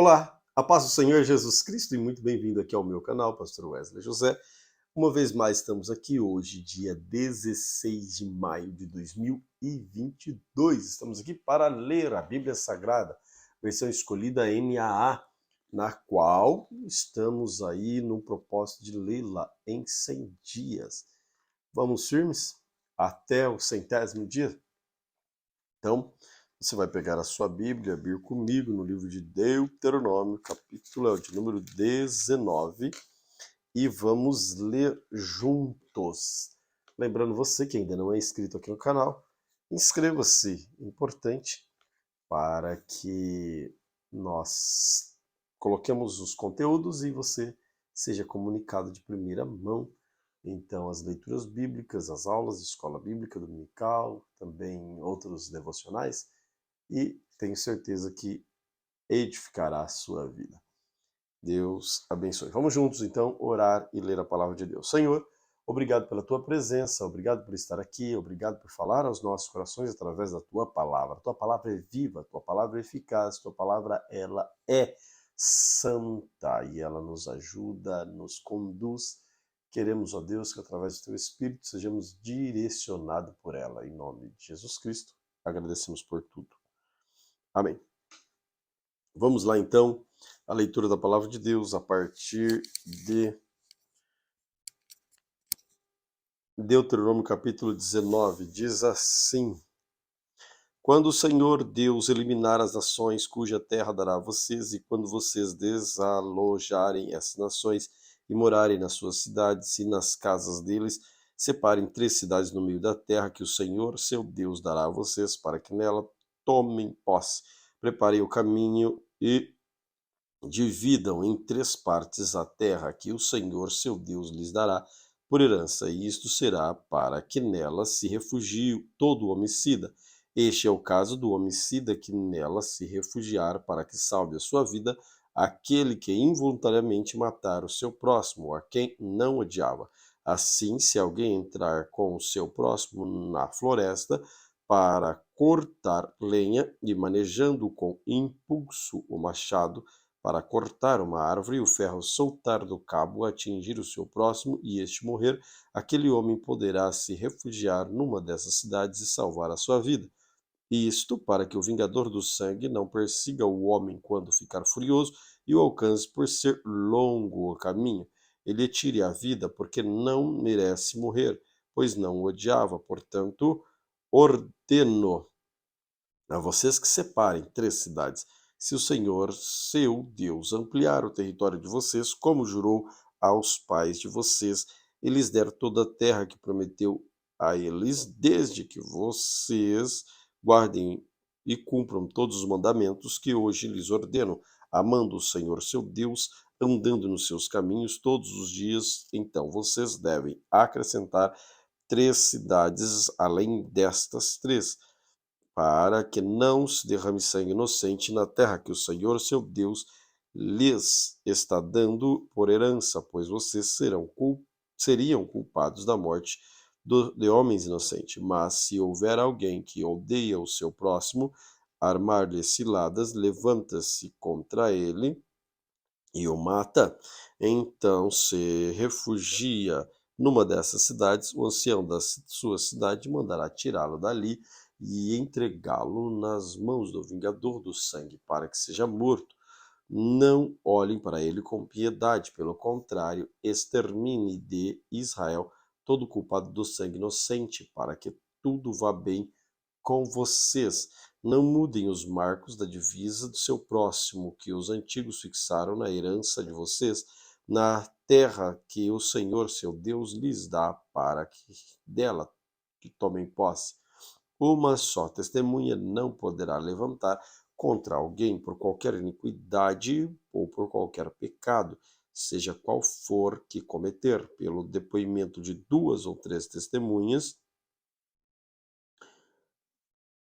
Olá, a paz do Senhor Jesus Cristo e muito bem-vindo aqui ao meu canal, Pastor Wesley José. Uma vez mais estamos aqui hoje, dia 16 de maio de 2022. Estamos aqui para ler a Bíblia Sagrada, versão escolhida NAA, na qual estamos aí no propósito de lê-la em 100 dias. Vamos firmes até o 100º dia? Então, você vai pegar a sua Bíblia, abrir comigo no livro de Deuteronômio, capítulo de número 19, e vamos ler juntos. Lembrando você que ainda não é inscrito aqui no canal, inscreva-se, importante, para que nós coloquemos os conteúdos e você seja comunicado de primeira mão. Então, as leituras bíblicas, as aulas de escola bíblica dominical, também outros devocionais, e tenho certeza que edificará a sua vida. Deus abençoe. Vamos juntos, então, orar e ler a palavra de Deus. Senhor, obrigado pela tua presença, obrigado por estar aqui, obrigado por falar aos nossos corações através da tua palavra. Tua palavra é viva, tua palavra é eficaz, tua palavra, ela é santa e ela nos ajuda, nos conduz. Queremos, ó Deus, que através do teu Espírito sejamos direcionados por ela. Em nome de Jesus Cristo, agradecemos por tudo. Amém. Vamos lá, então, a leitura da palavra de Deus a partir de Deuteronômio capítulo 19. Diz assim: Quando o Senhor Deus eliminar as nações cuja terra dará a vocês, e quando vocês desalojarem essas nações e morarem nas suas cidades e nas casas deles, separem 3 cidades no meio da terra que o Senhor, seu Deus, dará a vocês, para que nela tomem posse. Preparem o caminho e dividam em 3 partes a terra que o Senhor, seu Deus, lhes dará por herança, e isto será para que nela se refugie todo homicida. Este é o caso do homicida que nela se refugiar para que salve a sua vida, aquele que involuntariamente matar o seu próximo, a quem não odiava. Assim, se alguém entrar com o seu próximo na floresta para cortar lenha e manejando com impulso o machado, para cortar uma árvore e o ferro soltar do cabo, atingir o seu próximo e este morrer, aquele homem poderá se refugiar numa dessas cidades e salvar a sua vida. Isto para que o vingador do sangue não persiga o homem quando ficar furioso e o alcance por ser longo o caminho. Ele tire a vida porque não merece morrer, pois não o odiava. Portanto, ordeno a vocês que separem 3 cidades. Se o Senhor, seu Deus, ampliar o território de vocês, como jurou aos pais de vocês, e lhes der toda a terra que prometeu a eles, desde que vocês guardem e cumpram todos os mandamentos que hoje lhes ordeno, amando o Senhor, seu Deus, andando nos seus caminhos todos os dias, então vocês devem acrescentar 3 cidades além destas 3, para que não se derrame sangue inocente na terra que o Senhor, seu Deus, lhes está dando por herança, pois vocês seriam culpados da morte de homens inocentes. Mas se houver alguém que odeia o seu próximo, armar-lhe ciladas, levanta-se contra ele e o mata, então se refugia numa dessas cidades, o ancião da sua cidade mandará tirá-lo dali e entregá-lo nas mãos do vingador do sangue, para que seja morto. Não olhem para ele com piedade, pelo contrário, extermine de Israel todo culpado do sangue inocente, para que tudo vá bem com vocês. Não mudem os marcos da divisa do seu próximo, que os antigos fixaram na herança de vocês, na terra que o Senhor, seu Deus, lhes dá, para que dela que tomem posse. Uma só testemunha não poderá levantar contra alguém por qualquer iniquidade ou por qualquer pecado, seja qual for que cometer. Pelo depoimento de 2 ou 3 testemunhas,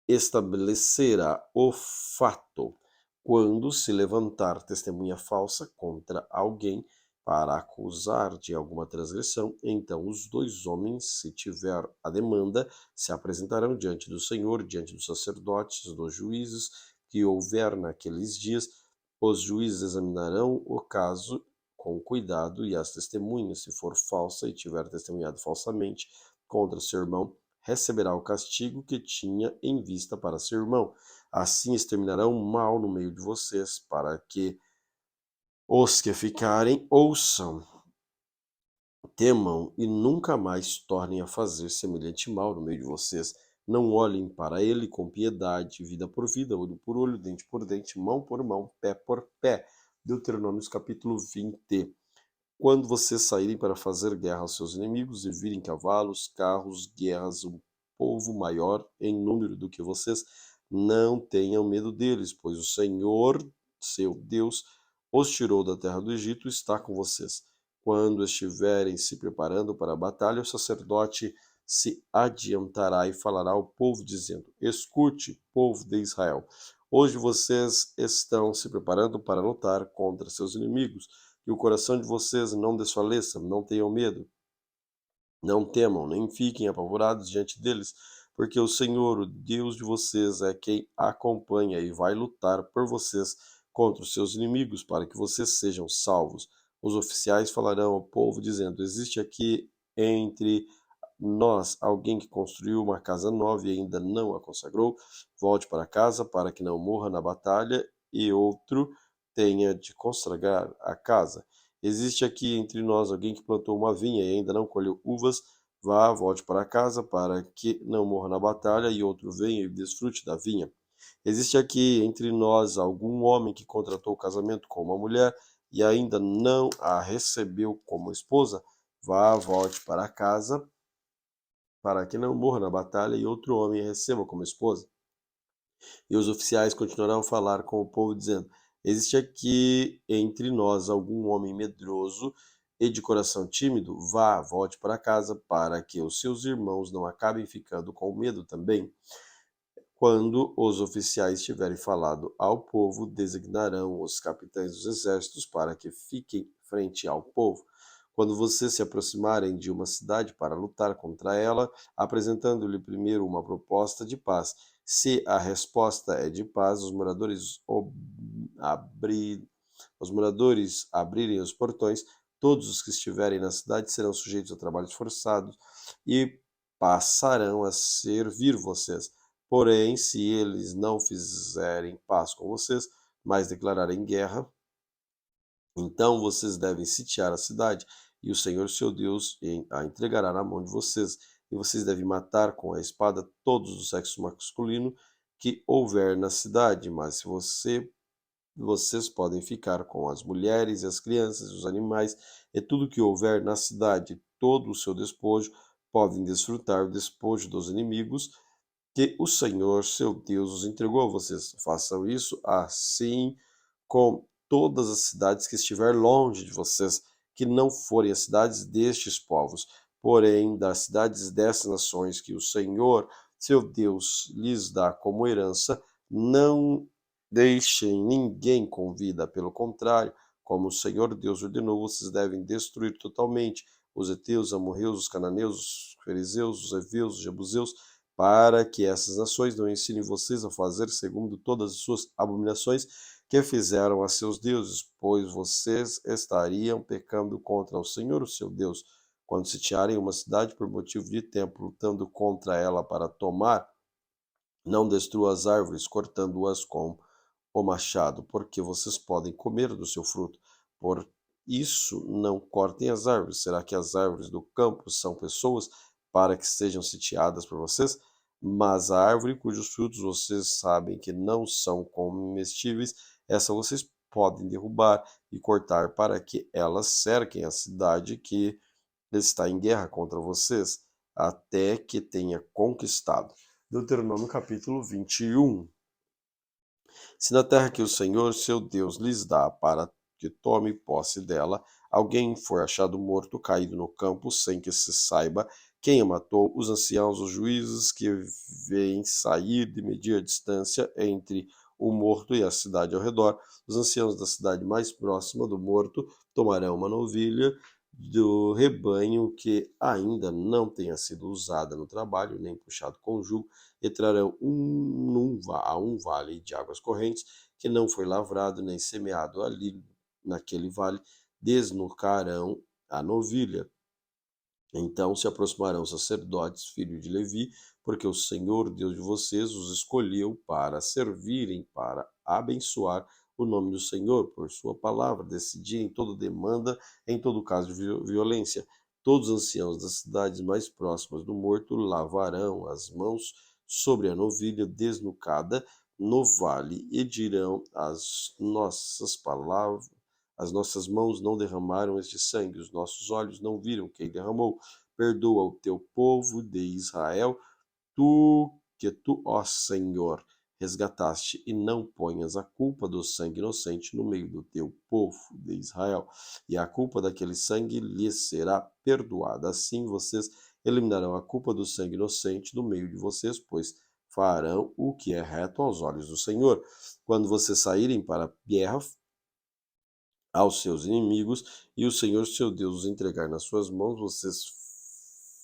estabelecerá o fato. Quando se levantar testemunha falsa contra alguém para acusar de alguma transgressão, então os 2 homens, se tiver a demanda, se apresentarão diante do Senhor, diante dos sacerdotes, dos juízes que houver naqueles dias, Os juízes examinarão o caso com cuidado e as testemunhas, se for falsa e tiver testemunhado falsamente contra seu irmão, receberá o castigo que tinha em vista para seu irmão. Assim exterminarão o mal no meio de vocês, para que os que ficarem ouçam, temam e nunca mais tornem a fazer semelhante mal no meio de vocês. Não olhem para ele com piedade, vida por vida, olho por olho, dente por dente, mão por mão, pé por pé. Deuteronômio capítulo 20. Quando vocês saírem para fazer guerra aos seus inimigos e virem cavalos, carros, guerras, um povo maior em número do que vocês, não tenham medo deles, pois o Senhor, seu Deus, os tirou da terra do Egito e está com vocês. Quando estiverem se preparando para a batalha, o sacerdote se adiantará e falará ao povo, dizendo: Escute, povo de Israel, hoje vocês estão se preparando para lutar contra seus inimigos. Que o coração de vocês não desfaleça, não tenham medo, não temam, nem fiquem apavorados diante deles, porque o Senhor, o Deus de vocês, é quem acompanha e vai lutar por vocês contra os seus inimigos, para que vocês sejam salvos. Os oficiais falarão ao povo, dizendo: Existe aqui entre nós alguém que construiu uma casa nova e ainda não a consagrou? Volte para casa para que não morra na batalha e outro tenha de consagrar a casa. Existe aqui entre nós alguém que plantou uma vinha e ainda não colheu uvas? Vá, volte para casa para que não morra na batalha e outro venha e desfrute da vinha. Existe aqui entre nós algum homem que contratou o casamento com uma mulher e ainda não a recebeu como esposa? Vá, volte para casa para que não morra na batalha e outro homem a receba como esposa. E os oficiais continuarão a falar com o povo, dizendo: Existe aqui entre nós algum homem medroso e de coração tímido? Vá, volte para casa, para que os seus irmãos não acabem ficando com medo também. Quando os oficiais tiverem falado ao povo, designarão os capitães dos exércitos para que fiquem frente ao povo. Quando vocês se aproximarem de uma cidade para lutar contra ela, apresentando-lhe primeiro uma proposta de paz. Se a resposta é de paz, os moradores abrirem os portões, todos os que estiverem na cidade serão sujeitos a trabalhos forçados e passarão a servir vocês. Porém, se eles não fizerem paz com vocês, mas declararem guerra, então vocês devem sitiar a cidade, e o Senhor seu Deus a entregará na mão de vocês, e vocês devem matar com a espada todos o sexo masculino que houver na cidade, mas se vocês podem ficar com as mulheres e as crianças, os animais e tudo que houver na cidade, todo o seu despojo, podem desfrutar o despojo dos inimigos que o Senhor, seu Deus, os entregou a vocês. Façam isso assim com todas as cidades que estiver longe de vocês, que não forem as cidades destes povos, porém das cidades dessas nações que o Senhor, seu Deus, lhes dá como herança, não deixem ninguém com vida, pelo contrário, como o Senhor Deus ordenou, vocês devem destruir totalmente os heteus, os amorreus, os cananeus, os fariseus, os heveus, os jebuseus, para que essas nações não ensinem vocês a fazer segundo todas as suas abominações que fizeram a seus deuses, pois vocês estariam pecando contra o Senhor, o seu Deus, quando sitiarem uma cidade por motivo de tempo, lutando contra ela para tomar. Não destrua as árvores, cortando-as com o machado, porque vocês podem comer do seu fruto. Por isso, não cortem as árvores. Será que as árvores do campo são pessoas para que sejam sitiadas por vocês? Mas a árvore cujos frutos vocês sabem que não são comestíveis, essa vocês podem derrubar e cortar para que elas cerquem a cidade que está em guerra contra vocês, até que tenha conquistado. Deuteronômio capítulo 21. Se na terra que o Senhor, seu Deus, lhes dá para que tome posse dela, alguém for achado morto, caído no campo, sem que se saiba quem o matou, os anciãos, os juízes que veem sair de medir a distância entre o morto e a cidade ao redor, os anciãos da cidade mais próxima do morto tomarão uma novilha do rebanho que ainda não tenha sido usada no trabalho, nem puxado com jugo, e trarão a um vale de águas correntes, que não foi lavrado nem semeado ali naquele vale, desnucarão a novilha. Então se aproximarão os sacerdotes, filhos de Levi, porque o Senhor Deus de vocês os escolheu para servirem, para abençoar o nome do Senhor, por sua palavra, decidirem toda demanda, em todo caso de violência. Todos os anciãos das cidades mais próximas do morto lavarão as mãos sobre a novilha desnucada no vale e dirão: as nossas mãos não derramaram este sangue, os nossos olhos não viram quem derramou. Perdoa o teu povo de Israel, tu, ó Senhor, resgataste, e não ponhas a culpa do sangue inocente no meio do teu povo de Israel, e a culpa daquele sangue lhes será perdoada. Assim vocês eliminarão a culpa do sangue inocente do meio de vocês, pois farão o que é reto aos olhos do Senhor. Quando vocês saírem para a guerra, aos seus inimigos, e o Senhor seu Deus os entregar nas suas mãos, vocês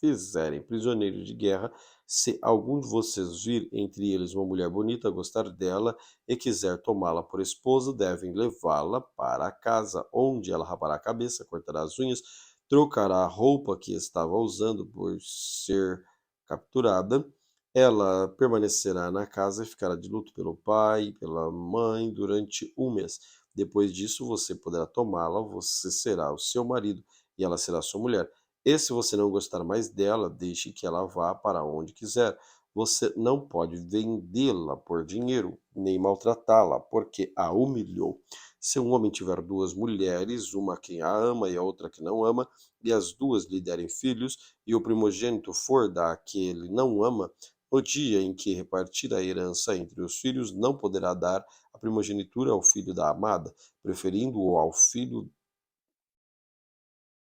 fizerem prisioneiros de guerra. Se algum de vocês vir entre eles uma mulher bonita, gostar dela e quiser tomá-la por esposa, devem levá-la para a casa, onde ela rapará a cabeça, cortará as unhas, trocará a roupa que estava usando por ser capturada. Ela permanecerá na casa e ficará de luto pelo pai e pela mãe durante um mês. Depois disso, você poderá tomá-la, você será o seu marido e ela será sua mulher. E se você não gostar mais dela, deixe que ela vá para onde quiser. Você não pode vendê-la por dinheiro, nem maltratá-la, porque a humilhou. Se um homem tiver duas mulheres, uma quem a ama e a outra que não ama, e as duas lhe derem filhos, e o primogênito for da que ele não ama, no dia em que repartir a herança entre os filhos, não poderá dar a primogenitura ao filho da amada, preferindo-o ao filho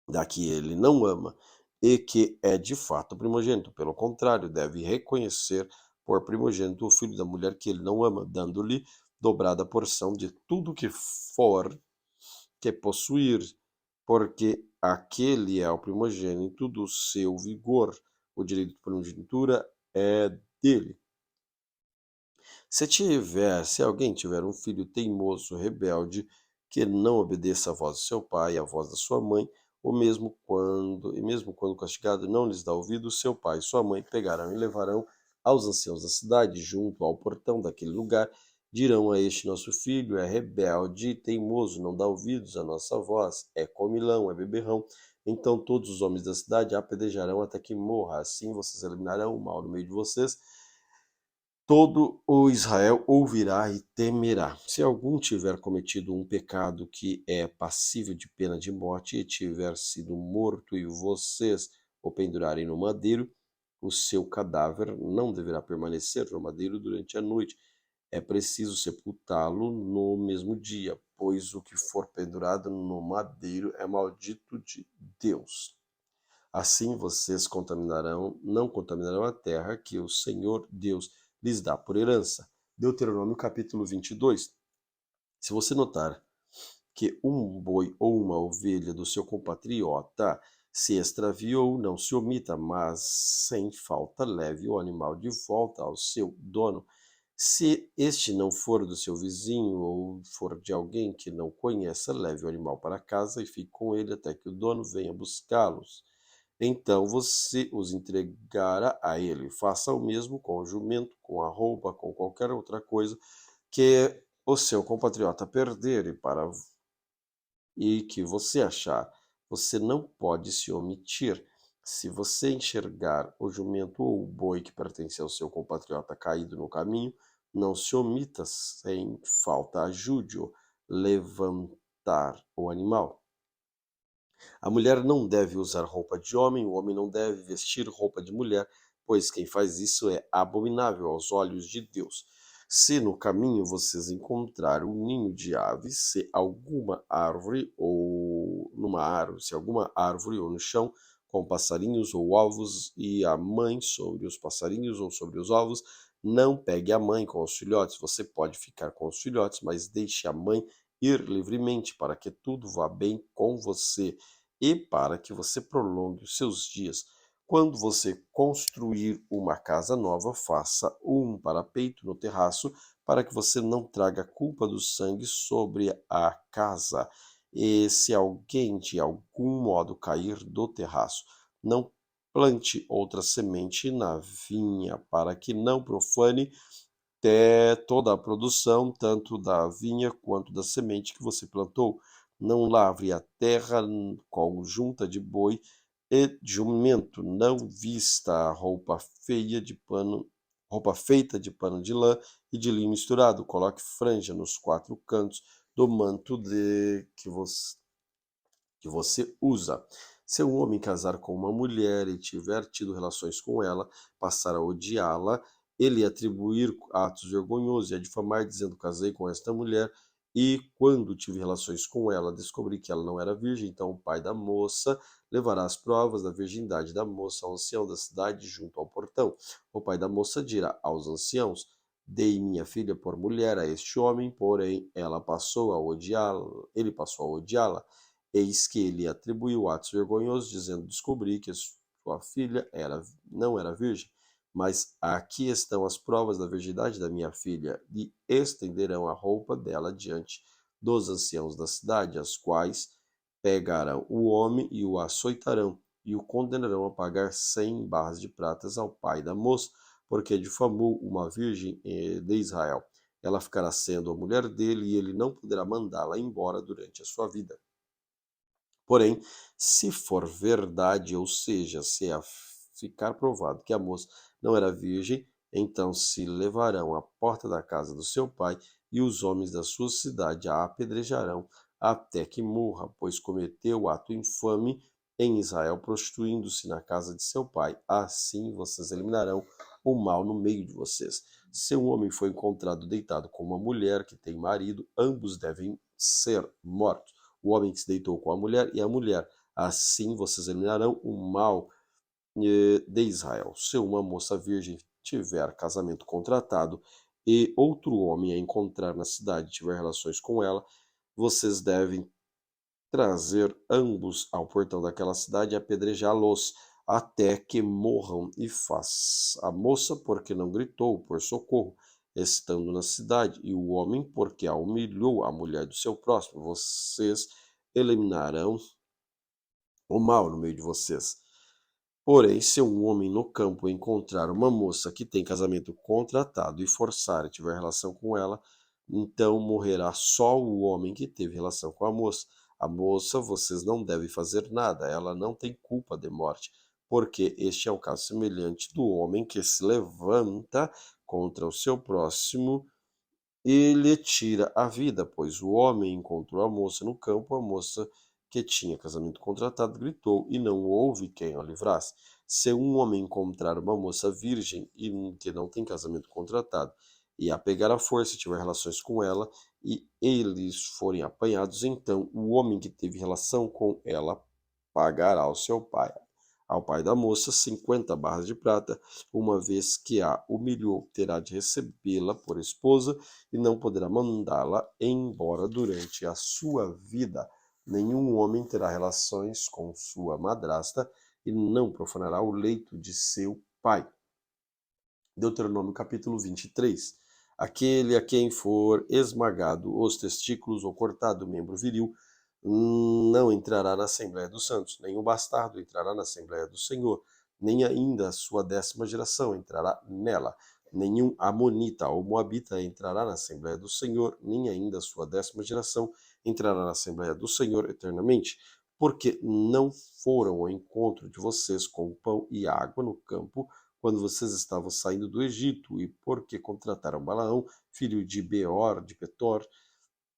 da que ele não ama, e que é de fato primogênito. Pelo contrário, deve reconhecer por primogênito o filho da mulher que ele não ama, dando-lhe dobrada porção de tudo que for que possuir, porque aquele é o primogênito do seu vigor. O direito de primogenitura é dele. Se alguém tiver um filho teimoso, rebelde, que não obedeça à voz do seu pai, à voz da sua mãe, mesmo quando castigado não lhes dá ouvido, seu pai e sua mãe pegarão e levarão aos anciãos da cidade, junto ao portão daquele lugar, dirão a este: nosso filho é rebelde e teimoso, não dá ouvidos à nossa voz, é comilão, é beberrão. Então todos os homens da cidade apedrejarão até que morra. Assim vocês eliminarão o mal no meio de vocês. Todo o Israel ouvirá e temerá. Se algum tiver cometido um pecado que é passível de pena de morte e tiver sido morto e vocês o pendurarem no madeiro, o seu cadáver não deverá permanecer no madeiro durante a noite. É preciso sepultá-lo no mesmo dia, pois o que for pendurado no madeiro é maldito de Deus. Assim vocês não contaminarão a terra que o Senhor Deus lhes dá por herança. Deuteronômio capítulo 22. Se você notar que um boi ou uma ovelha do seu compatriota se extraviou, não se omita, mas sem falta leve o animal de volta ao seu dono. Se este não for do seu vizinho ou for de alguém que não conheça, leve o animal para casa e fique com ele até que o dono venha buscá-los. Então você os entregará a ele. Faça o mesmo com o jumento, com a roupa, com qualquer outra coisa que o seu compatriota perder e que você achar. Você não pode se omitir. Se você enxergar o jumento ou o boi que pertence ao seu compatriota caído no caminho, não se omita, sem falta ajude-o levantar o animal. A mulher não deve usar roupa de homem, o homem não deve vestir roupa de mulher, pois quem faz isso é abominável aos olhos de Deus. Se no caminho vocês encontrarem um ninho de aves, se alguma árvore ou no chão com passarinhos ou ovos e a mãe sobre os passarinhos ou sobre os ovos, não pegue a mãe com os filhotes. Você pode ficar com os filhotes, mas deixe a mãe ir livremente para que tudo vá bem com você e para que você prolongue os seus dias. Quando você construir uma casa nova, faça um parapeito no terraço para que você não traga a culpa do sangue sobre a casa. E se alguém de algum modo cair do terraço, não plante outra semente na vinha, para que não profane toda a produção, tanto da vinha quanto da semente que você plantou. Não lavre a terra com junta de boi e jumento. Não vista a roupa feita de pano de lã e de linho misturado. Coloque franja nos 4 cantos do manto que você usa. Se um homem casar com uma mulher e tiver tido relações com ela, passar a odiá-la, ele atribuir atos vergonhosos e a difamar, dizendo: casei com esta mulher, e quando tive relações com ela, descobri que ela não era virgem, então o pai da moça levará as provas da virgindade da moça ao ancião da cidade junto ao portão. O pai da moça dirá aos anciãos: dei minha filha por mulher a este homem, porém ele passou a odiá-la. Eis que ele atribuiu atos vergonhosos, dizendo: descobri que sua filha não era virgem. Mas aqui estão as provas da virgindade da minha filha, e estenderão a roupa dela diante dos anciãos da cidade, as quais pegarão o homem e o açoitarão, e o condenarão a pagar 100 barras de pratas ao pai da moça, porque difamou uma virgem de Israel. Ela ficará sendo a mulher dele, e ele não poderá mandá-la embora durante a sua vida. Porém, se for verdade, ou seja, ficar provado que a moça não era virgem, então se levarão à porta da casa do seu pai, e os homens da sua cidade a apedrejarão até que morra, pois cometeu ato infame em Israel, prostituindo-se na casa de seu pai. Assim vocês eliminarão o mal no meio de vocês. Se um homem foi encontrado deitado com uma mulher que tem marido, ambos devem ser mortos, o homem que se deitou com a mulher e a mulher. Assim vocês eliminarão o mal de Israel. Se uma moça virgem tiver casamento contratado e outro homem a encontrar na cidade tiver relações com ela, vocês devem trazer ambos ao portão daquela cidade e apedrejá-los até que morram. E faz a moça porque não gritou por socorro, estando na cidade, e o homem porque a humilhou a mulher do seu próximo. Vocês eliminarão o mal no meio de vocês. Porém, se um homem no campo encontrar uma moça que tem casamento contratado e forçar e tiver relação com ela, então morrerá só o homem que teve relação com a moça. A moça, vocês não devem fazer nada, ela não tem culpa de morte, porque este é o caso semelhante do homem que se levanta contra o seu próximo e lhe tira a vida, pois o homem encontrou a moça no campo, a moça que tinha casamento contratado gritou, e não houve quem a livrasse. Se um homem encontrar uma moça virgem e que não tem casamento contratado, e a pegar à força e tiver relações com ela, e eles forem apanhados, então o homem que teve relação com ela pagará ao pai da moça, 50 barras de prata, uma vez que a humilhou, terá de recebê-la por esposa e não poderá mandá-la embora durante a sua vida. Nenhum homem terá relações com sua madrasta e não profanará o leito de seu pai. Deuteronômio capítulo 23. Aquele a quem for esmagado os testículos ou cortado o membro viril não entrará na Assembleia dos Santos, nem o bastardo entrará na Assembleia do Senhor, nem ainda a sua 10ª geração entrará nela. Nenhum amonita ou moabita entrará na Assembleia do Senhor, nem ainda a sua 10ª geração entrará na Assembleia do Senhor eternamente, porque não foram ao encontro de vocês com pão e água no campo, quando vocês estavam saindo do Egito, e porque contrataram Balaão, filho de Beor, de Petor,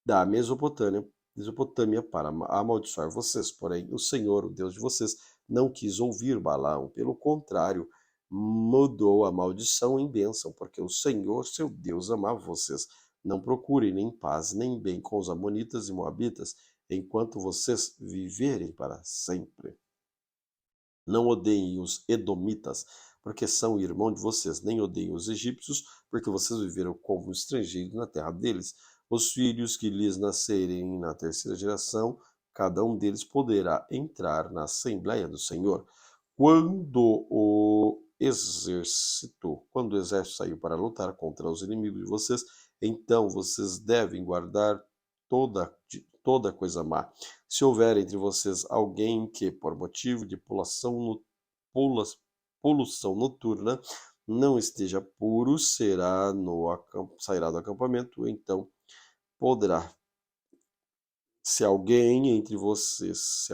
da Mesopotâmia para amaldiçoar vocês. Porém, o Senhor, o Deus de vocês, não quis ouvir Balaão. Pelo contrário, mudou a maldição em bênção, porque o Senhor, seu Deus, amava vocês. Não procurem nem paz, nem bem com os amonitas e moabitas, enquanto vocês viverem para sempre. Não odeiem os edomitas, porque são irmãos de vocês. Nem odeiem os egípcios, porque vocês viveram como estrangeiros na terra deles. Os filhos que lhes nascerem na 3ª geração, cada um deles poderá entrar na Assembleia do Senhor. Quando o exército saiu para lutar contra os inimigos de vocês, então vocês devem guardar toda coisa má. Se houver entre vocês alguém que, por motivo de pula- poluição noturna, não esteja puro, sairá do acampamento, então poderá. Se alguém entre vocês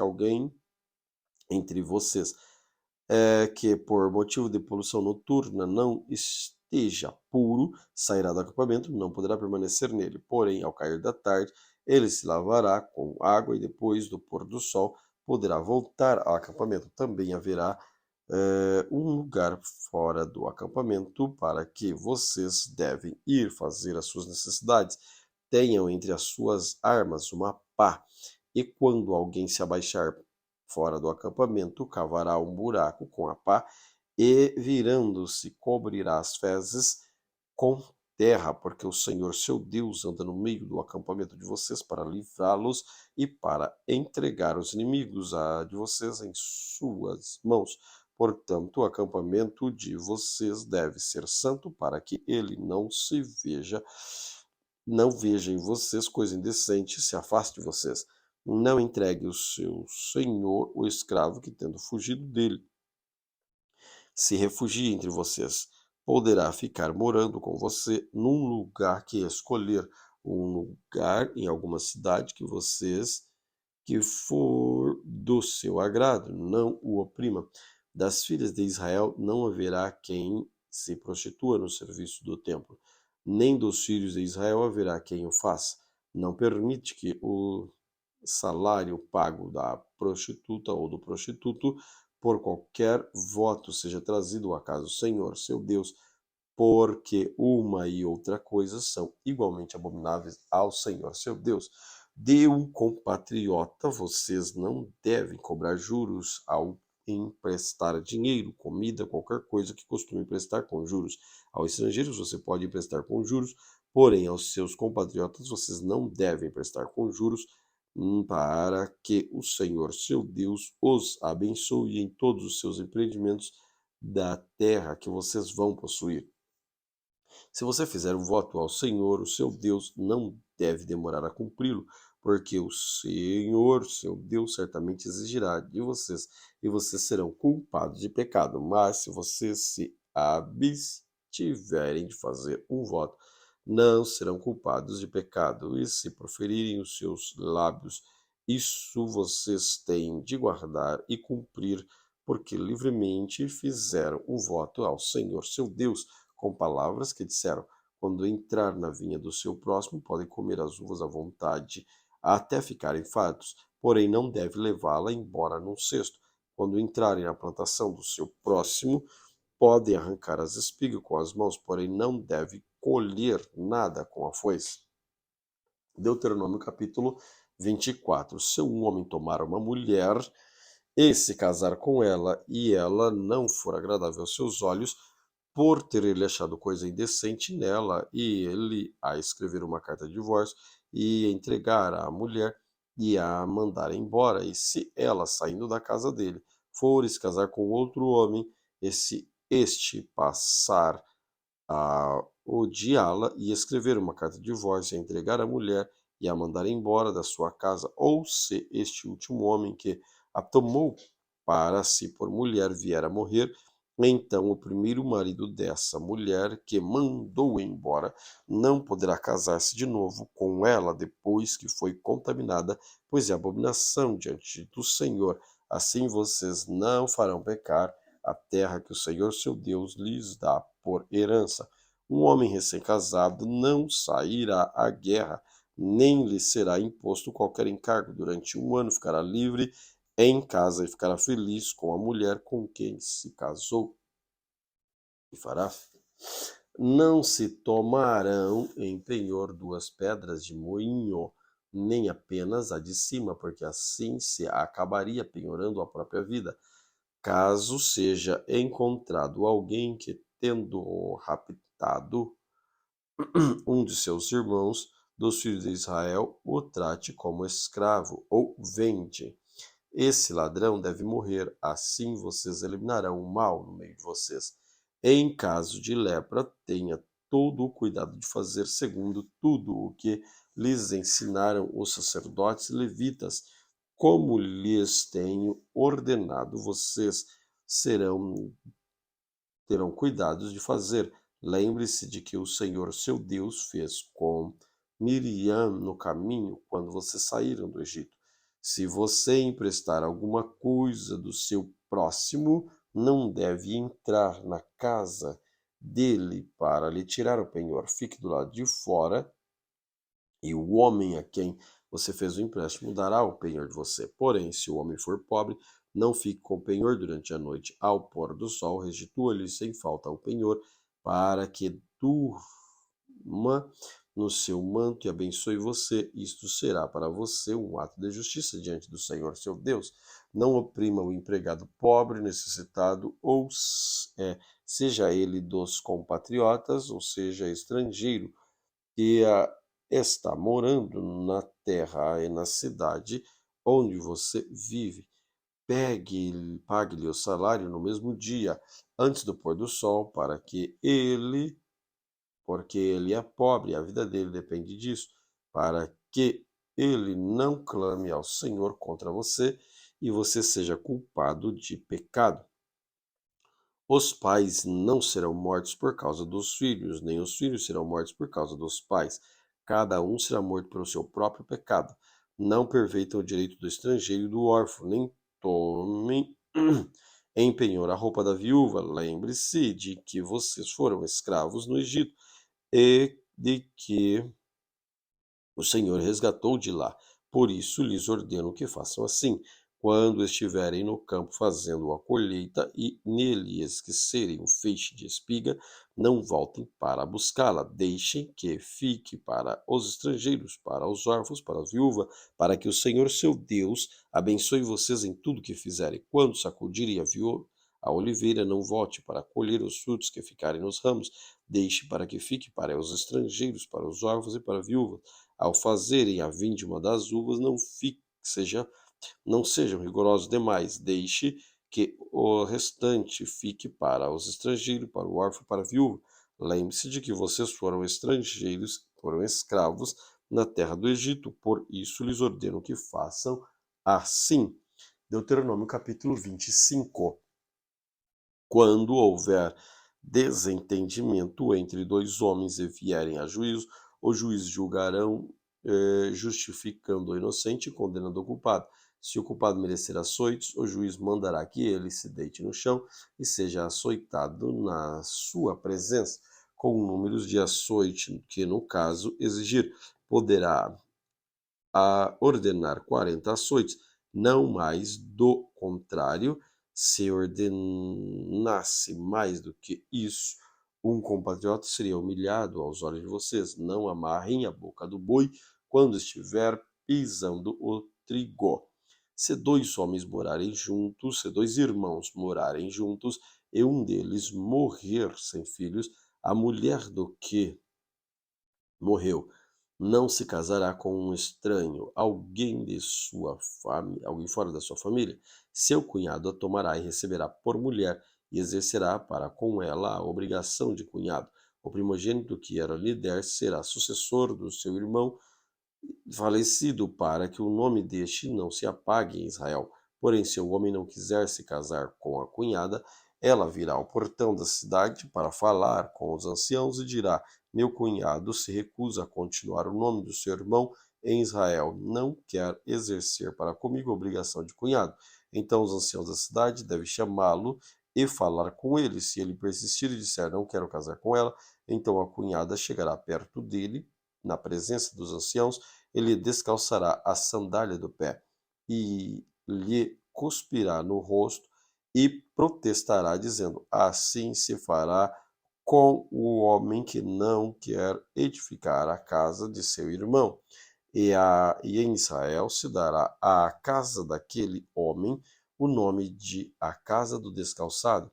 que por motivo de poluição noturna não esteja puro, sairá do acampamento, não poderá permanecer nele. Porém, ao cair da tarde, ele se lavará com água e depois do pôr do sol poderá voltar ao acampamento. Também haverá um lugar fora do acampamento para que vocês devem ir fazer as suas necessidades. Tenham entre as suas armas uma pá, e quando alguém se abaixar fora do acampamento, cavará um buraco com a pá e, virando-se, cobrirá as fezes com terra, porque o Senhor seu Deus anda no meio do acampamento de vocês para livrá-los e para entregar os inimigos de vocês em suas mãos. Portanto, o acampamento de vocês deve ser santo para que ele não veja em vocês coisa indecente e se afaste de vocês. Não entregue o seu senhor, o escravo que, tendo fugido dele, se refugie entre vocês. Poderá ficar morando com você num lugar que escolher, um lugar em alguma cidade que for do seu agrado, não o oprima. Das filhas de Israel não haverá quem se prostitua no serviço do templo, nem dos filhos de Israel haverá quem o faça. Não permite que o salário pago da prostituta ou do prostituto por qualquer voto seja trazido à casa do Senhor, seu Deus, porque uma e outra coisa são igualmente abomináveis ao Senhor, seu Deus. De um compatriota vocês não devem cobrar juros ao emprestar dinheiro, comida, qualquer coisa que costume emprestar com juros. Aos estrangeiros você pode emprestar com juros, porém aos seus compatriotas vocês não devem emprestar com juros, para que o Senhor, seu Deus, os abençoe em todos os seus empreendimentos da terra que vocês vão possuir. Se você fizer um voto ao Senhor, o seu Deus, não deve demorar a cumpri-lo, porque o Senhor, seu Deus, certamente exigirá de vocês, e vocês serão culpados de pecado. Mas se vocês se abstiverem de fazer um voto, não serão culpados de pecado, e se proferirem os seus lábios, isso vocês têm de guardar e cumprir, porque livremente fizeram um voto ao Senhor, seu Deus, com palavras que disseram: quando entrar na vinha do seu próximo, podem comer as uvas à vontade, até ficarem fartos, porém não deve levá-la embora num cesto. Quando entrarem na plantação do seu próximo, podem arrancar as espigas com as mãos, porém não deve colher nada com a foice. Deuteronômio capítulo 24. Se um homem tomar uma mulher e se casar com ela, e ela não for agradável aos seus olhos, por ter ele achado coisa indecente nela, e ele a escrever uma carta de divórcio, e entregar à mulher, e a mandar embora, e se ela, saindo da casa dele, for se casar com outro homem, e se este passar a odiá-la e escrever uma carta de divórcio, a entregar a mulher e a mandar embora da sua casa, ou se este último homem que a tomou para si por mulher vier a morrer, então o primeiro marido dessa mulher que mandou embora não poderá casar-se de novo com ela depois que foi contaminada, pois é abominação diante do Senhor. Assim vocês não farão pecar a terra que o Senhor seu Deus lhes dá por herança. Um homem recém-casado não sairá à guerra, nem lhe será imposto qualquer encargo. Durante um ano ficará livre em casa e ficará feliz com a mulher com quem se casou. E fará. Não se tomarão em penhor duas pedras de moinho, nem apenas a de cima, porque assim se acabaria penhorando a própria vida. Caso seja encontrado alguém que, tendo raptado um de seus irmãos dos filhos de Israel, o trate como escravo ou vende. Esse ladrão deve morrer, assim vocês eliminarão o mal no meio de vocês. Em caso de lepra, tenha todo o cuidado de fazer segundo tudo o que lhes ensinaram os sacerdotes e levitas, como lhes tenho ordenado, vocês serão terão cuidados de fazer. Lembre-se de que o Senhor seu Deus fez com Miriam no caminho quando vocês saíram do Egito. Se você emprestar alguma coisa do seu próximo, não deve entrar na casa dele para lhe tirar o penhor. Fique do lado de fora e o homem a quem você fez o empréstimo dará o penhor de você. Porém, se o homem for pobre, não fique com o penhor durante a noite. Ao pôr do sol, restitua-lhe sem falta o penhor, para que durma no seu manto e abençoe você. Isto será para você um ato de justiça diante do Senhor seu Deus. Não oprima o empregado pobre, necessitado, seja ele dos compatriotas, ou seja estrangeiro, que está morando na terra e na cidade onde você vive. Pague-lhe o salário no mesmo dia, antes do pôr do sol, porque ele é pobre, a vida dele depende disso, para que ele não clame ao Senhor contra você e você seja culpado de pecado. Os pais não serão mortos por causa dos filhos, nem os filhos serão mortos por causa dos pais. Cada um será morto pelo seu próprio pecado. Não pervertam o direito do estrangeiro e do órfão, nem tomem em penhor a roupa da viúva. Lembre-se de que vocês foram escravos no Egito e de que o Senhor resgatou de lá. Por isso lhes ordeno que façam assim. Quando estiverem no campo fazendo a colheita e nele esquecerem o feixe de espiga, não voltem para buscá-la. Deixem que fique para os estrangeiros, para os órfãos, para a viúva, para que o Senhor seu Deus abençoe vocês em tudo que fizerem. Quando sacudirem a oliveira, não volte para colher os frutos que ficarem nos ramos. Deixe para que fique para os estrangeiros, para os órfãos e para a viúva. Ao fazerem a vindima das uvas, não sejam rigorosos demais. Deixe que o restante fique para os estrangeiros, para o órfão e para a viúva. Lembre-se de que vocês foram estrangeiros, foram escravos na terra do Egito. Por isso lhes ordeno que façam assim. Deuteronômio capítulo 25. Quando houver desentendimento entre dois homens e vierem a juízo, os juízes julgarão, justificando o inocente e condenando o culpado. Se o culpado merecer açoites, o juiz mandará que ele se deite no chão e seja açoitado na sua presença, com números de açoite que, no caso, exigir. Poderá ordenar 40 açoites, não mais. Do contrário, se ordenasse mais do que isso, um compatriota seria humilhado aos olhos de vocês. Não amarrem a boca do boi quando estiver pisando o trigo. Se dois homens morarem juntos, se dois irmãos morarem juntos, e um deles morrer sem filhos, a mulher do que morreu não se casará com um estranho, alguém fora da sua família. Seu cunhado a tomará e receberá por mulher e exercerá para com ela a obrigação de cunhado. O primogênito que era lhe der será sucessor do seu irmão falecido, para que o nome deste não se apague em Israel. Porém, se o homem não quiser se casar com a cunhada, ela virá ao portão da cidade para falar com os anciãos e dirá: meu cunhado se recusa a continuar o nome do seu irmão em Israel, não quer exercer para comigo a obrigação de cunhado. Então os anciãos da cidade devem chamá-lo e falar com ele. Se ele persistir e disser: não quero casar com ela, então a cunhada chegará perto dele, na presença dos anciãos, ele descalçará a sandália do pé e lhe cuspirá no rosto e protestará, dizendo: assim se fará com o homem que não quer edificar a casa de seu irmão. E em Israel se dará à casa daquele homem o nome de a casa do descalçado.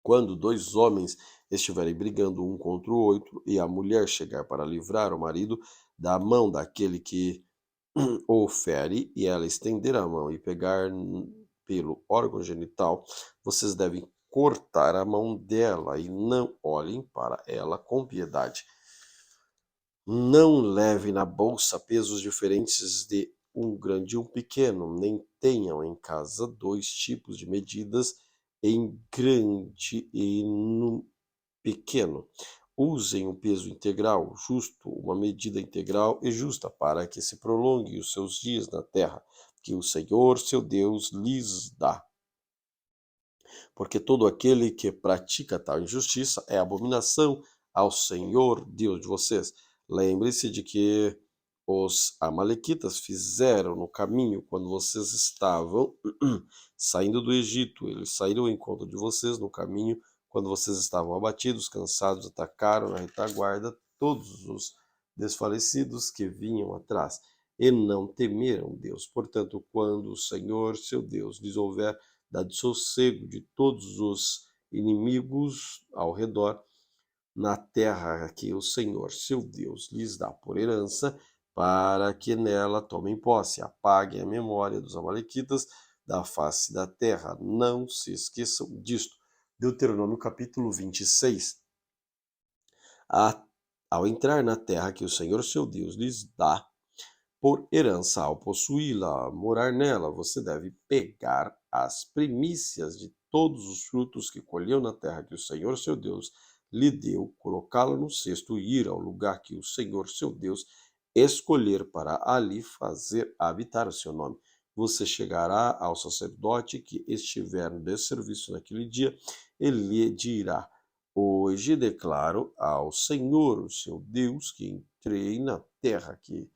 Quando dois homens estiverem brigando um contra o outro, e a mulher chegar para livrar o marido da mão daquele que o fere, e ela estender a mão e pegar pelo órgão genital, vocês devem cortar a mão dela e não olhem para ela com piedade. Não leve na bolsa pesos diferentes de um grande e um pequeno, nem tenham em casa dois tipos de medidas, em grande e no pequeno. Usem um peso integral, justo, uma medida integral e justa, para que se prolongue os seus dias na terra, que o Senhor, seu Deus, lhes dá. Porque todo aquele que pratica tal injustiça é abominação ao Senhor Deus de vocês. Lembre-se de que os amalequitas fizeram no caminho quando vocês estavam saindo do Egito. Eles saíram ao encontro de vocês no caminho quando vocês estavam abatidos, cansados, atacaram na retaguarda todos os desfalecidos que vinham atrás e não temeram Deus. Portanto, quando o Senhor, seu Deus, lhes houver dado sossego de todos os inimigos ao redor, na terra que o Senhor, seu Deus, lhes dá por herança, para que nela tomem posse, apaguem a memória dos amalequitas da face da terra. Não se esqueçam disto. Deuteronômio capítulo 26. Ao entrar na terra que o Senhor, seu Deus, lhes dá por herança, ao possuí-la, morar nela, você deve pegar as primícias de todos os frutos que colheu na terra que o Senhor, seu Deus, lhe deu, colocá-la no cesto e ir ao lugar que o Senhor, seu Deus, escolher para ali fazer habitar o seu nome. Você chegará ao sacerdote que estiver no desserviço naquele dia, ele lhe dirá: hoje declaro ao Senhor, o seu Deus, que entrei na terra que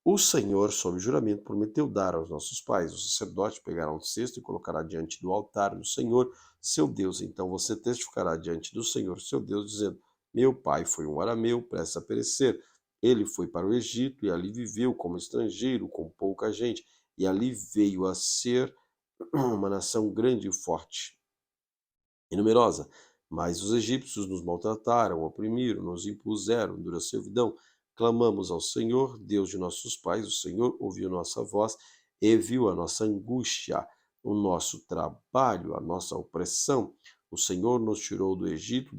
o Senhor, sob juramento, prometeu dar aos nossos pais. O sacerdote pegará um cesto e colocará diante do altar do Senhor, seu Deus. Então você testificará diante do Senhor, seu Deus, dizendo: meu pai foi um arameu, prestes a perecer. Ele foi para o Egito e ali viveu como estrangeiro, com pouca gente, e ali veio a ser uma nação grande e forte e numerosa. Mas os egípcios nos maltrataram, oprimiram, nos impuseram dura servidão. Clamamos ao Senhor, Deus de nossos pais. O Senhor ouviu nossa voz e viu a nossa angústia, o nosso trabalho, a nossa opressão. O Senhor nos tirou do Egito,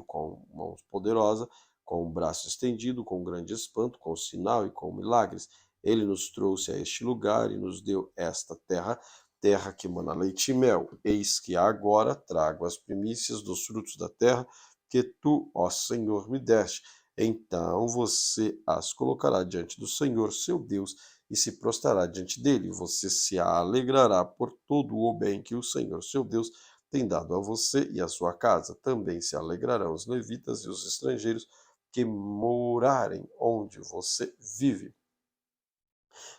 com mãos poderosa, com o braço estendido, com grande espanto, com sinal e com milagres. Ele nos trouxe a este lugar e nos deu esta terra, terra que mana leite e mel. Eis que agora trago as primícias dos frutos da terra que tu, ó Senhor, me deste. Então você as colocará diante do Senhor, seu Deus, e se prostrará diante dele. Você se alegrará por todo o bem que o Senhor, seu Deus, tem dado a você e a sua casa. Também se alegrarão os levitas e os estrangeiros que morarem onde você vive.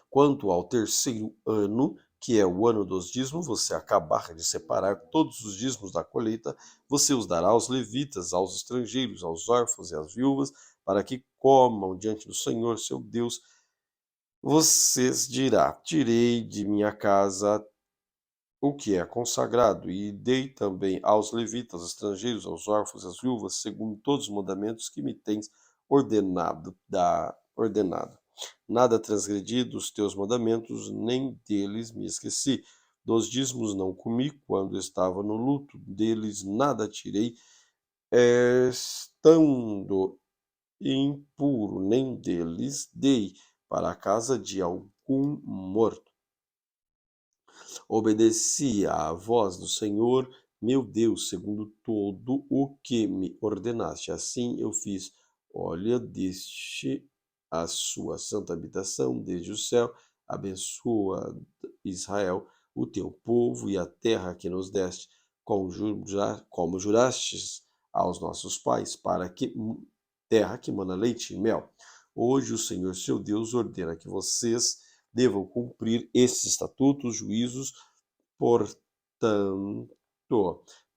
Quanto ao terceiro ano, que é o ano dos dízimos, você acabar de separar todos os dízimos da colheita, você os dará aos levitas, aos estrangeiros, aos órfãos e às viúvas, para que comam diante do Senhor, seu Deus. Vocês dirá: tirei de minha casa o que é consagrado, e dei também aos levitas, aos estrangeiros, aos órfãos, às viúvas, segundo todos os mandamentos que me tens ordenado. Nada transgredi dos teus mandamentos, nem deles me esqueci. Dos dízimos não comi quando estava no luto, deles nada tirei, estando impuro, nem deles dei para a casa de algum morto. Obedeci à voz do Senhor, meu Deus, segundo todo o que me ordenaste. Assim eu fiz. Olha, deste a sua santa habitação desde o céu. Abençoa, Israel, o teu povo e a terra que nos deste, como jurastes aos nossos pais, para que terra que mana leite e mel. Hoje o Senhor, seu Deus, ordena que vocês devam cumprir esses estatutos, juízos. Portanto,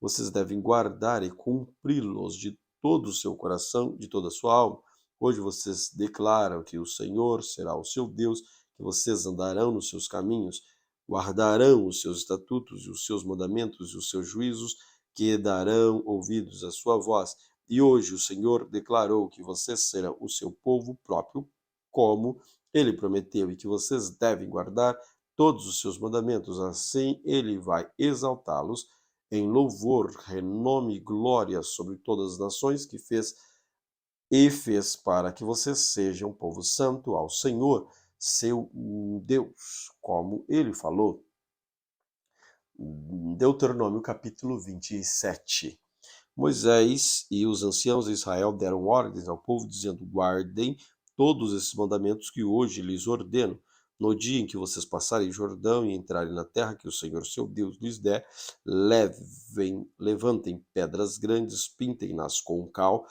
vocês devem guardar e cumpri-los de todo o seu coração, de toda a sua alma. Hoje vocês declaram que o Senhor será o seu Deus, que vocês andarão nos seus caminhos, guardarão os seus estatutos e os seus mandamentos e os seus juízos, que darão ouvidos à sua voz. E hoje o Senhor declarou que vocês serão o seu povo próprio, como ele prometeu, e que vocês devem guardar todos os seus mandamentos. Assim ele vai exaltá-los em louvor, renome e glória sobre todas as nações que fez para que você seja um povo santo ao Senhor, seu Deus, como ele falou. Deuteronômio capítulo 27. Moisés e os anciãos de Israel deram ordens ao povo, dizendo: guardem todos esses mandamentos que hoje lhes ordeno. No dia em que vocês passarem o Jordão e entrarem na terra que o Senhor seu Deus lhes der, levantem pedras grandes, pintem-nas com cal.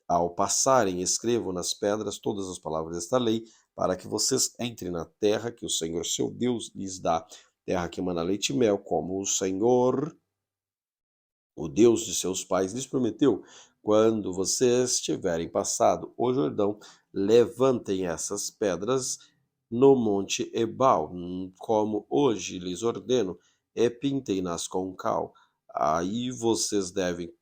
Ao passarem, escrevam nas pedras todas as palavras desta lei, para que vocês entrem na terra que o Senhor seu Deus lhes dá, terra que emana leite e mel, como o Senhor, o Deus de seus pais, lhes prometeu. Quando vocês tiverem passado o Jordão, levantem essas pedras no monte Ebal, como hoje lhes ordeno, e pintem-nas com cal. Aí vocês devem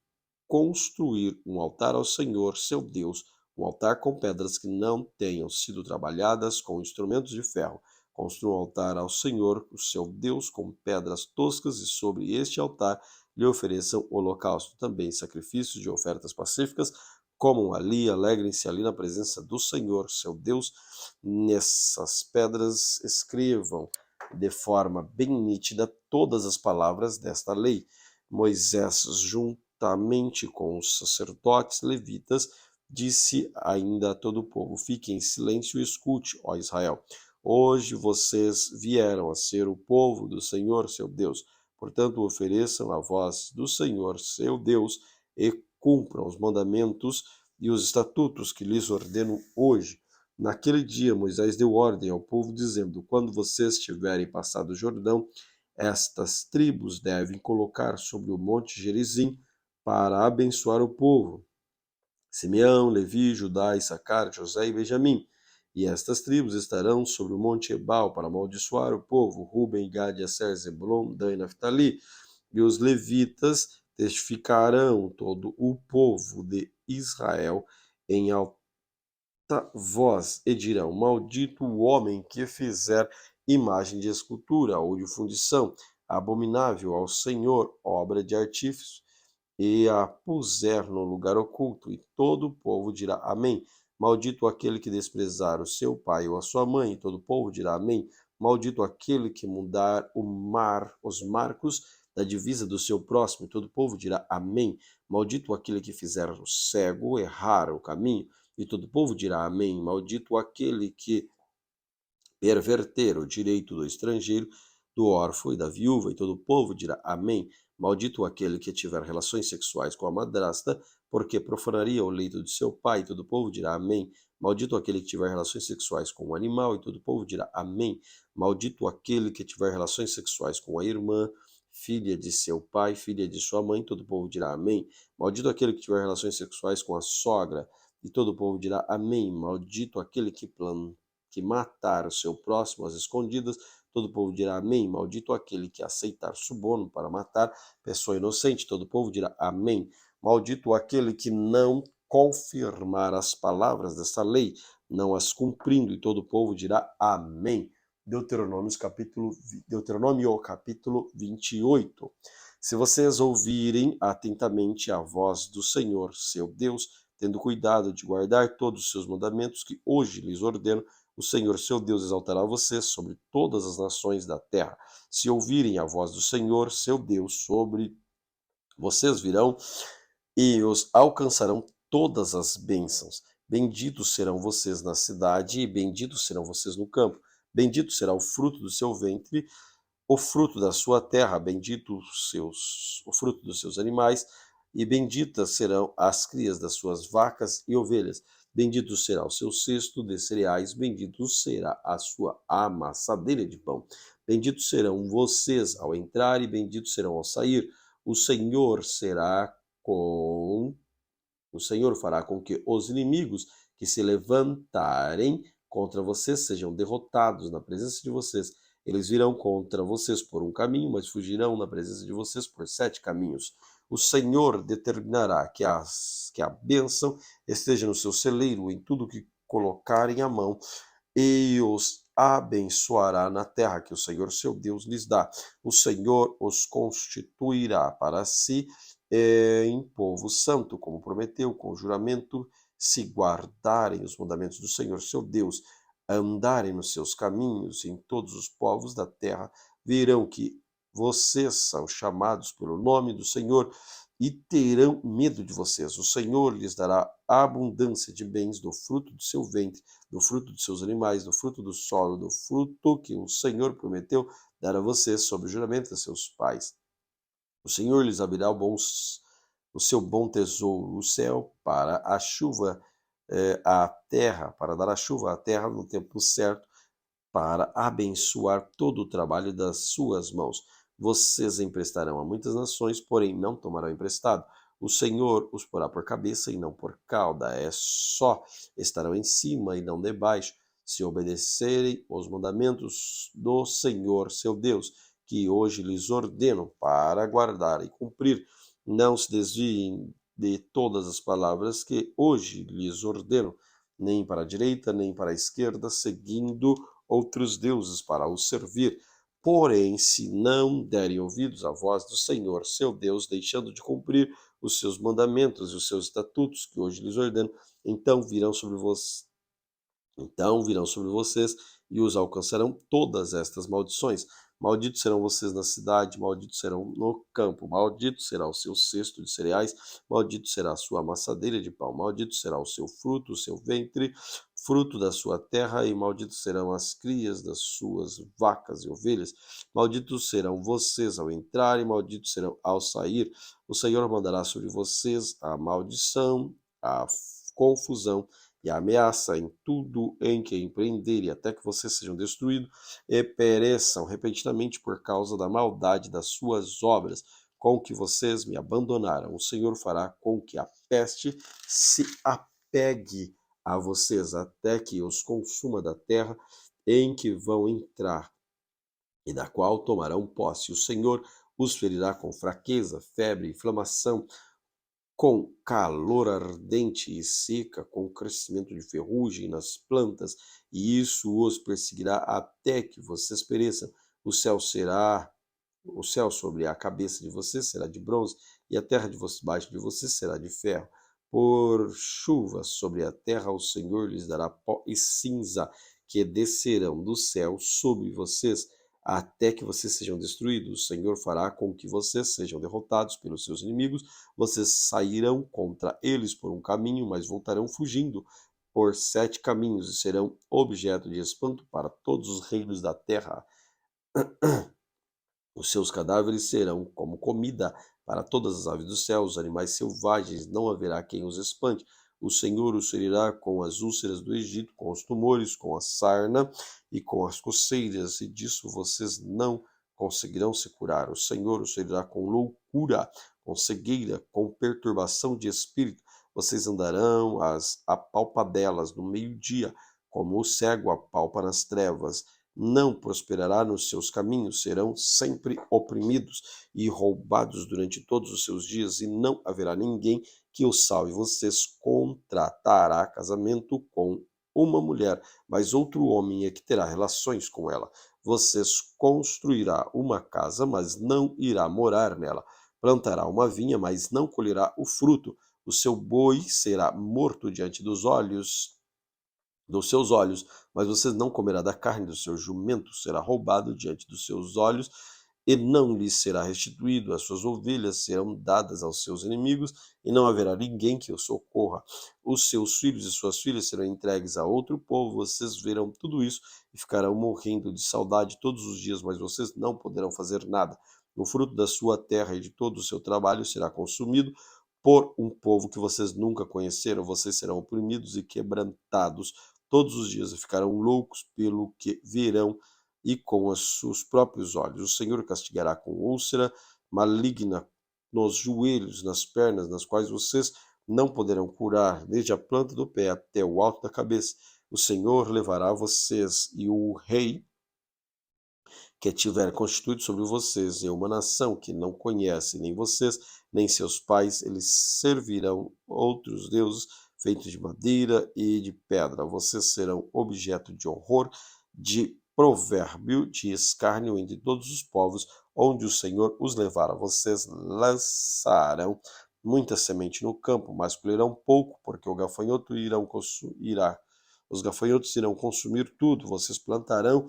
construir um altar ao Senhor, seu Deus, um altar com pedras que não tenham sido trabalhadas com instrumentos de ferro. Construa um altar ao Senhor, o seu Deus, com pedras toscas, e sobre este altar lhe ofereçam holocausto, também sacrifícios de ofertas pacíficas. Comam ali, alegrem-se ali na presença do Senhor, seu Deus. Nessas pedras escrevam de forma bem nítida todas as palavras desta lei. Moisés, juntamente com os sacerdotes levitas, disse ainda a todo o povo: fiquem em silêncio e escute, ó Israel. Hoje vocês vieram a ser o povo do Senhor, seu Deus. Portanto, ofereçam a voz do Senhor, seu Deus, e cumpram os mandamentos e os estatutos que lhes ordeno hoje. Naquele dia, Moisés deu ordem ao povo, dizendo: quando vocês tiverem passado o Jordão, estas tribos devem colocar sobre o monte Gerizim para abençoar o povo: Simeão, Levi, Judá, Issacar, José e Benjamim. E estas tribos estarão sobre o monte Ebal para amaldiçoar o povo: Ruben, Gad, Aser, Zebulon, Dan e Naftali. E os levitas testificarão todo o povo de Israel em alta voz e dirão: maldito o homem que fizer imagem de escultura ou de fundição, abominável ao Senhor, obra de artífice, e a puser no lugar oculto. E todo o povo dirá: amém. Maldito aquele que desprezar o seu pai ou a sua mãe. E todo o povo dirá: amém. Maldito aquele que mudar os marcos da divisa do seu próximo. E todo o povo dirá: amém. Maldito aquele que fizer o cego errar o caminho. E todo o povo dirá: amém. Maldito aquele que perverter o direito do estrangeiro, do órfão e da viúva. E todo o povo dirá: amém. Maldito aquele que tiver relações sexuais com a madrasta, porque profanaria o leito de seu pai. E todo o povo dirá: amém. Maldito aquele que tiver relações sexuais com o animal. E todo o povo dirá: amém. Maldito aquele que tiver relações sexuais com a irmã, filha de seu pai, filha de sua mãe. Todo o povo dirá: amém. Maldito aquele que tiver relações sexuais com a sogra. E todo o povo dirá: amém. Maldito aquele que matar o seu próximo às escondidas. Todo o povo dirá: amém. Maldito aquele que aceitar suborno para matar pessoa inocente. Todo o povo dirá: amém. Maldito aquele que não confirmar as palavras desta lei, não as cumprindo. E todo o povo dirá: amém. Deuteronômio capítulo 28. Se vocês ouvirem atentamente a voz do Senhor, seu Deus, tendo cuidado de guardar todos os seus mandamentos que hoje lhes ordeno, o Senhor, seu Deus, exaltará vocês sobre todas as nações da terra. Se ouvirem a voz do Senhor, seu Deus, sobre vocês virão e os alcançarão todas as bênçãos. Benditos serão vocês na cidade e benditos serão vocês no campo. Bendito será o fruto do seu ventre, o fruto da sua terra, bendito o fruto dos seus animais, e benditas serão as crias das suas vacas e ovelhas. Bendito será o seu cesto de cereais, bendito será a sua amassadeira de pão. Benditos serão vocês ao entrar e benditos serão ao sair. O Senhor fará com que os inimigos que se levantarem contra vocês sejam derrotados na presença de vocês. Eles virão contra vocês por um caminho, mas fugirão na presença de vocês por 7 caminhos. O Senhor determinará que a bênção esteja no seu celeiro, em tudo que colocarem a mão, e os abençoará na terra que o Senhor seu Deus lhes dá. O Senhor os constituirá para si em povo santo, como prometeu, com juramento, se guardarem os mandamentos do Senhor seu Deus, andarem nos seus caminhos, em todos os povos da terra verão que vocês são chamados pelo nome do Senhor e terão medo de vocês. O Senhor lhes dará abundância de bens do fruto do seu ventre, do fruto dos seus animais, do fruto do solo, do fruto que o Senhor prometeu dar a vocês sob o juramento de seus pais. O Senhor lhes abrirá o seu bom tesouro, o céu, para a chuva, à terra, para dar a chuva à terra no tempo certo, para abençoar todo o trabalho das suas mãos. Vocês emprestarão a muitas nações, porém não tomarão emprestado. O Senhor os porá por cabeça e não por cauda. É só estarão em cima e não debaixo, se obedecerem os mandamentos do Senhor seu Deus, que hoje lhes ordeno para guardar e cumprir. Não se desviem de todas as palavras que hoje lhes ordeno, nem para a direita, nem para a esquerda, seguindo outros deuses para os servir. Porém, se não derem ouvidos à voz do Senhor, seu Deus, deixando de cumprir os seus mandamentos e os seus estatutos que hoje lhes ordeno, então virão sobre vocês e os alcançarão todas estas maldições. Malditos serão vocês na cidade, malditos serão no campo, maldito será o seu cesto de cereais, maldito será a sua amassadeira de pão, maldito será o seu fruto, o seu ventre, fruto da sua terra, e malditos serão as crias das suas vacas e ovelhas. Malditos serão vocês ao entrar e malditos serão ao sair. O Senhor mandará sobre vocês a maldição, a confusão e a ameaça em tudo em que empreenderem, até que vocês sejam destruídos e pereçam repentinamente por causa da maldade das suas obras, com que vocês me abandonaram. O Senhor fará com que a peste se apegue a vocês, até que os consuma da terra em que vão entrar, e da qual tomarão posse. O Senhor os ferirá com fraqueza, febre, inflamação, com calor ardente e seca, com crescimento de ferrugem nas plantas, e isso os perseguirá até que vocês pereçam. O céu será, o céu sobre a cabeça de vocês será de bronze, e a terra debaixo de vocês será de ferro. Por chuva sobre a terra, o Senhor lhes dará pó e cinza, que descerão do céu sobre vocês, até que vocês sejam destruídos. O Senhor fará com que vocês sejam derrotados pelos seus inimigos. Vocês sairão contra eles por um caminho, mas voltarão fugindo por 7 caminhos e serão objeto de espanto para todos os reinos da terra. Os seus cadáveres serão como comida para todas as aves do céu, os animais selvagens, não haverá quem os espante. O Senhor os ferirá com as úlceras do Egito, com os tumores, com a sarna e com as coceiras, e disso vocês não conseguirão se curar. O Senhor os ferirá com loucura, com cegueira, com perturbação de espírito. Vocês andarão às apalpadelas no meio-dia, como o cego apalpa nas trevas. Não prosperará nos seus caminhos, serão sempre oprimidos e roubados durante todos os seus dias, e não haverá ninguém que os salve. Vocês contratará casamento com uma mulher, mas outro homem é que terá relações com ela. Vocês construirá uma casa, mas não irá morar nela. Plantará uma vinha, mas não colherá o fruto. O seu boi será morto diante dos seus olhos, mas você não comerá da carne do seu jumento, será roubado diante dos seus olhos, e não lhes será restituído. As suas ovelhas serão dadas aos seus inimigos, e não haverá ninguém que os socorra. Os seus filhos e suas filhas serão entregues a outro povo. Vocês verão tudo isso e ficarão morrendo de saudade todos os dias, mas vocês não poderão fazer nada. O fruto da sua terra e de todo o seu trabalho será consumido por um povo que vocês nunca conheceram. Vocês serão oprimidos e quebrantados todos os dias, e ficarão loucos pelo que verão e com os seus próprios olhos. O Senhor castigará com úlcera maligna nos joelhos, nas pernas, nas quais vocês não poderão curar, desde a planta do pé até o alto da cabeça. O Senhor levará vocês, e o rei que tiver constituído sobre vocês, e uma nação que não conhece nem vocês, nem seus pais, eles servirão outros deuses feitos de madeira e de pedra. Vocês serão objeto de horror de provérbio de escárnio entre todos os povos, onde o Senhor os levará. Vocês lançarão muita semente no campo, mas colherão pouco, porque os gafanhotos irão consumir tudo. Vocês plantarão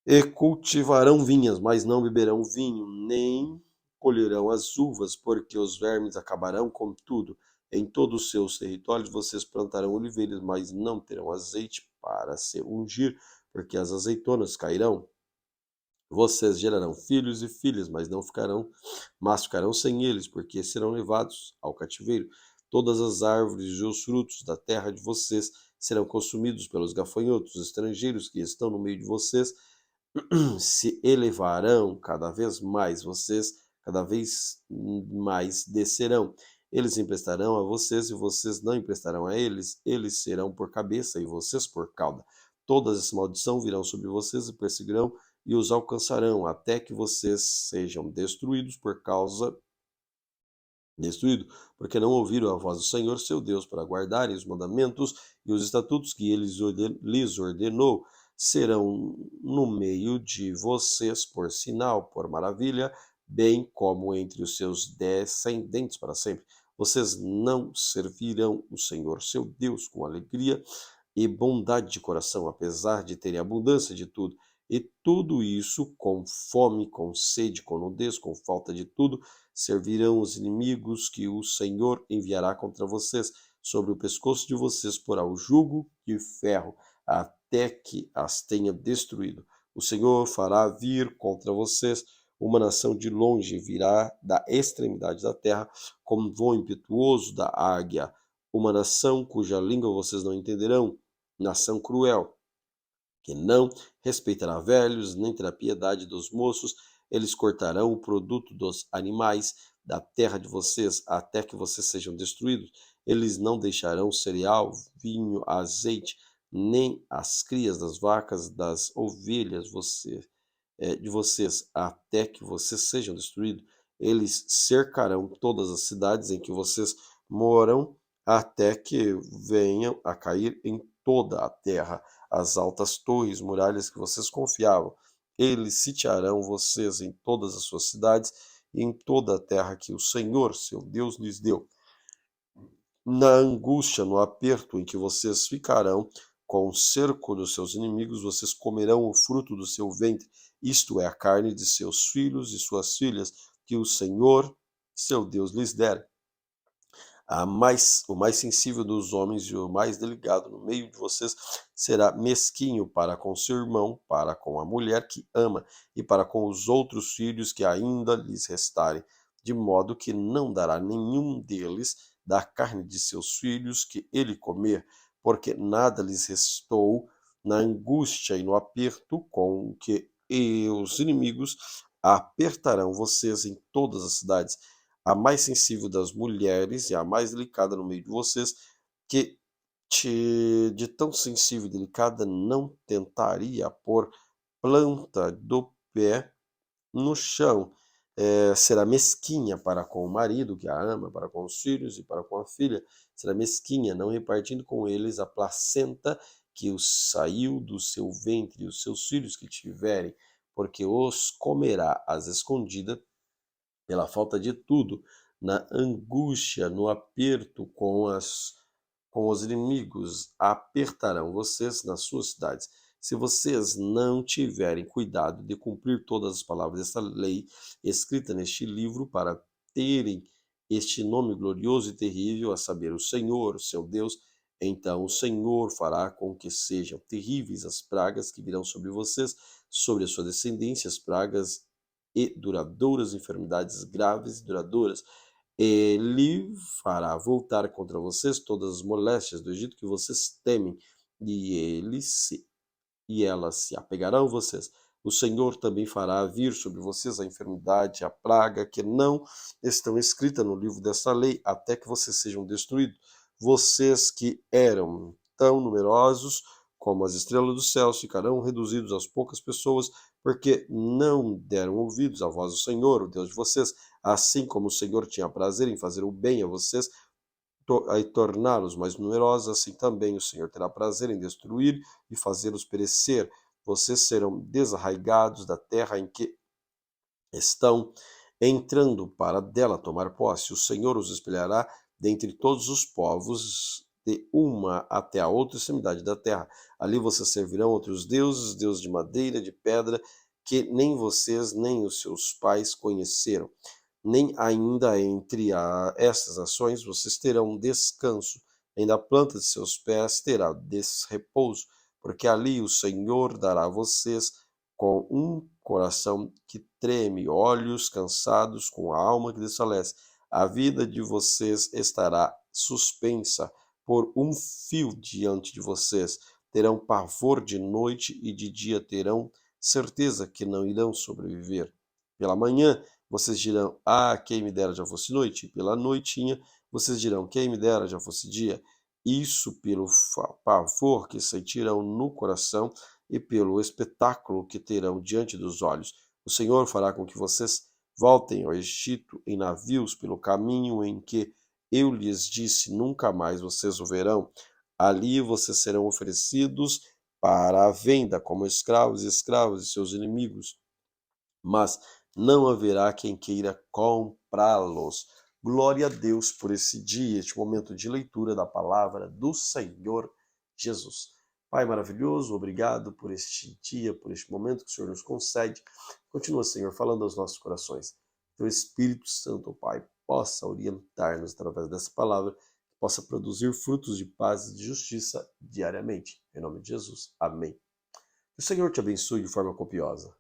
e cultivarão vinhas, mas não beberão vinho, nem colherão as uvas, porque os vermes acabarão com tudo. Em todos os seus territórios vocês plantarão oliveiras, mas não terão azeite para se ungir, porque as azeitonas cairão. Vocês gerarão filhos e filhas, mas ficarão sem eles, porque serão levados ao cativeiro. Todas as árvores e os frutos da terra de vocês serão consumidos pelos gafanhotos. Os estrangeiros que estão no meio de vocês se elevarão cada vez mais descerão. Eles emprestarão a vocês e vocês não emprestarão a eles. Eles serão por cabeça e vocês por cauda. Todas as maldições virão sobre vocês e perseguirão e os alcançarão, até que vocês sejam destruído, porque não ouviram a voz do Senhor seu Deus para guardarem os mandamentos e os estatutos que ele lhes ordenou. Serão no meio de vocês por sinal, por maravilha, bem como entre os seus descendentes para sempre. Vocês não servirão o Senhor seu Deus com alegria e bondade de coração, apesar de terem abundância de tudo. E tudo isso com fome, com sede, com nudez, com falta de tudo, servirão os inimigos que o Senhor enviará contra vocês. Sobre o pescoço de vocês porá o jugo e o ferro, até que as tenha destruído. O Senhor fará vir contra vocês uma nação de longe, virá da extremidade da terra, como voo impetuoso da águia, uma nação cuja língua vocês não entenderão, nação cruel, que não respeitará velhos, nem terá piedade dos moços. Eles cortarão o produto dos animais da terra de vocês, até que vocês sejam destruídos. Eles não deixarão cereal, vinho, azeite, nem as crias das vacas, das ovelhas de vocês, até que vocês sejam destruídos. Eles cercarão todas as cidades em que vocês moram, até que venham a cair em toda a terra as altas torres, muralhas que vocês confiavam. Eles sitiarão vocês em todas as suas cidades e em toda a terra que o Senhor, seu Deus, lhes deu. Na angústia, no aperto em que vocês ficarão com o cerco dos seus inimigos, vocês comerão o fruto do seu ventre, isto é, a carne de seus filhos e suas filhas, que o Senhor, seu Deus, lhes der. O mais sensível dos homens e o mais delicado no meio de vocês será mesquinho para com seu irmão, para com a mulher que ama e para com os outros filhos que ainda lhes restarem, de modo que não dará nenhum deles da carne de seus filhos que ele comer, porque nada lhes restou na angústia e no aperto com que os inimigos apertarão vocês em todas as cidades. A mais sensível das mulheres e a mais delicada no meio de vocês, que de tão sensível e delicada não tentaria pôr planta do pé no chão. Será mesquinha para com o marido que a ama, para com os filhos e para com a filha. Será mesquinha, não repartindo com eles a placenta que os saiu do seu ventre e os seus filhos que tiverem, porque os comerá às escondidas pela falta de tudo, na angústia, no aperto com os inimigos, apertarão vocês nas suas cidades. Se vocês não tiverem cuidado de cumprir todas as palavras desta lei escrita neste livro, para terem este nome glorioso e terrível, a saber, o Senhor, o seu Deus, então o Senhor fará com que sejam terríveis as pragas que virão sobre vocês, sobre a sua descendência, as pragas e duradouras, enfermidades graves e duradouras. Ele fará voltar contra vocês todas as moléstias do Egito que vocês temem, e elas se apegarão a vocês. O Senhor também fará vir sobre vocês a enfermidade, a praga, que não estão escritas no livro desta lei, até que vocês sejam destruídos. Vocês que eram tão numerosos como as estrelas dos céus ficarão reduzidos às poucas pessoas, porque não deram ouvidos à voz do Senhor, o Deus de vocês. Assim como o Senhor tinha prazer em fazer o bem a vocês, e torná-los mais numerosos, assim também o Senhor terá prazer em destruir e fazê-los perecer. Vocês serão desarraigados da terra em que estão entrando para dela tomar posse. O Senhor os espalhará dentre todos os povos, de uma até a outra extremidade da terra. Ali vocês servirão outros deuses, deuses de madeira, de pedra, que nem vocês nem os seus pais conheceram. Nem ainda entre essas ações vocês terão descanso, nem a planta de seus pés terá desrepouso, porque ali o Senhor dará a vocês com um coração que treme, olhos cansados, com a alma que desfalece. A vida de vocês estará suspensa por um fio diante de vocês. Terão pavor de noite e de dia terão certeza que não irão sobreviver. Pela manhã vocês dirão: Ah, quem me dera já fosse noite. E pela noitinha vocês dirão: Quem me dera já fosse dia. Isso pelo pavor que sentirão no coração e pelo espetáculo que terão diante dos olhos. O Senhor fará com que vocês voltem ao Egito em navios pelo caminho em que eu lhes disse, nunca mais vocês o verão. Ali vocês serão oferecidos para a venda como escravos e escravas de seus inimigos, mas não haverá quem queira comprá-los. Glória a Deus por esse dia, este momento de leitura da palavra do Senhor Jesus. Pai maravilhoso, obrigado por este dia, por este momento que o Senhor nos concede. Continua, Senhor, falando aos nossos corações. Que o Espírito Santo, Pai, possa orientar-nos através dessa palavra, que possa produzir frutos de paz e de justiça diariamente. Em nome de Jesus. Amém. Que o Senhor te abençoe de forma copiosa.